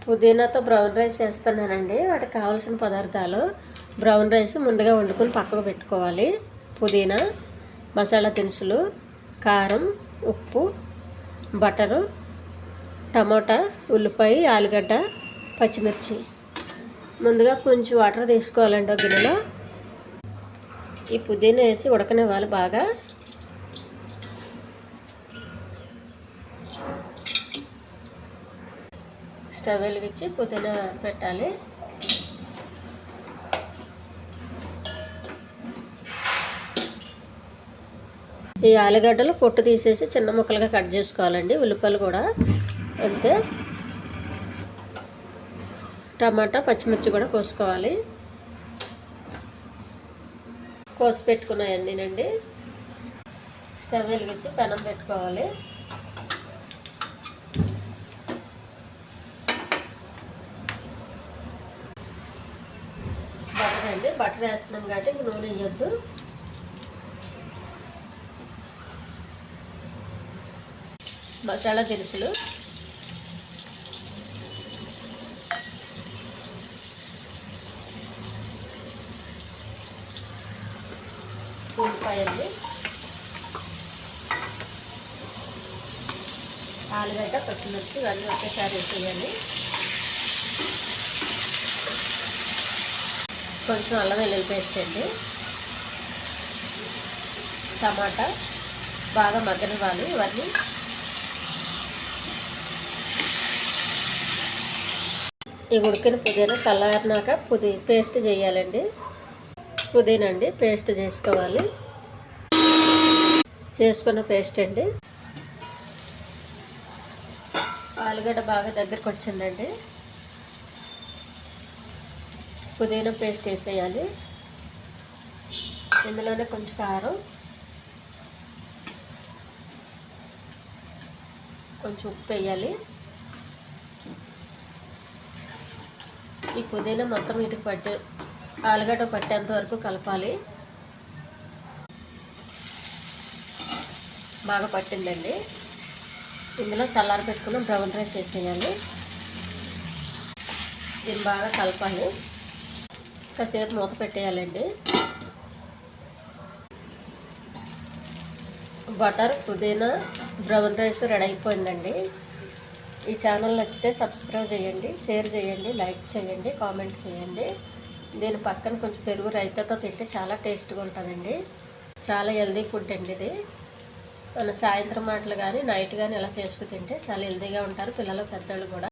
పుదీనాతో brown rice చేస్తున్నానండి. వాటికి కావాల్సిన పదార్థాలు: బ్రౌన్ రైస్ ముందుగా వండుకొని పక్కకు పెట్టుకోవాలి, పుదీనా, మసాలా దినుసులు, కారం, ఉప్పు, బటరు, టమోటా, ఉల్లిపాయ, ఆలుగడ్డ, పచ్చిమిర్చి. ముందుగా కొంచెం వాటర్ తీసుకోవాలండి ఒక గిన్నెలో. ఈ పుదీనా వేసి ఉడకనివ్వాలి బాగా. స్టవ్ వెలిగించి పుదీనా పెట్టాలి. ఈ ఆలుగడ్డలు పొట్టు తీసేసి చిన్న ముక్కలుగా కట్ చేసుకోవాలండి. ఉల్లిపాయలు కూడా అంతే. టమాటా, పచ్చిమిర్చి కూడా కోసుకోవాలి. కోసి పెట్టుకున్నాయండినండి. స్టవ్ వెలిగించి పెనం పెట్టుకోవాలి. బటర్ అండి, బటర్ వేస్తున్నాం కాబట్టి నూనె వేయొద్దు. మసాలా దినుసులు, ఉల్లిపాయలు, ఆలుగడ్డ, పచ్చిమిర్చి ఇవన్నీ ఒకేసారి వేసేయాలి. కొంచెం అల్లం వెల్లుల్లి పేస్ట్ అండి. టమాటా బాగా మగ్గనివ్వాలి. ఇవన్నీ ఈ ఉడికిన పుదీనా చల్లారినాక పేస్ట్ చేయాలండి. పుదీనా అండి పేస్ట్ చేసుకోవాలి. చేసుకున్న పేస్ట్ అండి. ఆలుగడ్డ బాగా దగ్గరకు వచ్చిందండి. పుదీనా పేస్ట్ వేసేయాలి. ఇందులోనే కొంచెం కారం, కొంచెం ఉప్పు వేయాలి. ఈ పుదీనా మొత్తం వీటికి ఆలుగడ్డ పట్టేంత వరకు కలపాలి. బాగా పట్టిందండి. ఇందులో చల్లారి పెట్టుకున్న బ్రౌన్ రైస్ వేసేయాలి. దీన్ని బాగా కలపాలి. కాసేపు మూత పెట్టేయాలండి. బటర్, పుదీనా, బ్రౌన్ రైస్ రెడీ అయిపోయిందండి. ఈ ఛానల్ నచ్చితే సబ్స్క్రైబ్ చేయండి, షేర్ చేయండి, లైక్ చేయండి, కామెంట్ చేయండి. దీని పక్కన కొంచెం పెరుగు రైతాతో తింటే చాలా టేస్ట్గా ఉంటుందండి. చాలా హెల్దీ ఫుడ్ అండి ఇది. మన సాయంత్రం మాటలు కానీ నైట్ కానీ ఇలా చేసుకు తింటే చాలా హెల్దీగా ఉంటారు పిల్లలు, పెద్దవాళ్ళు కూడా.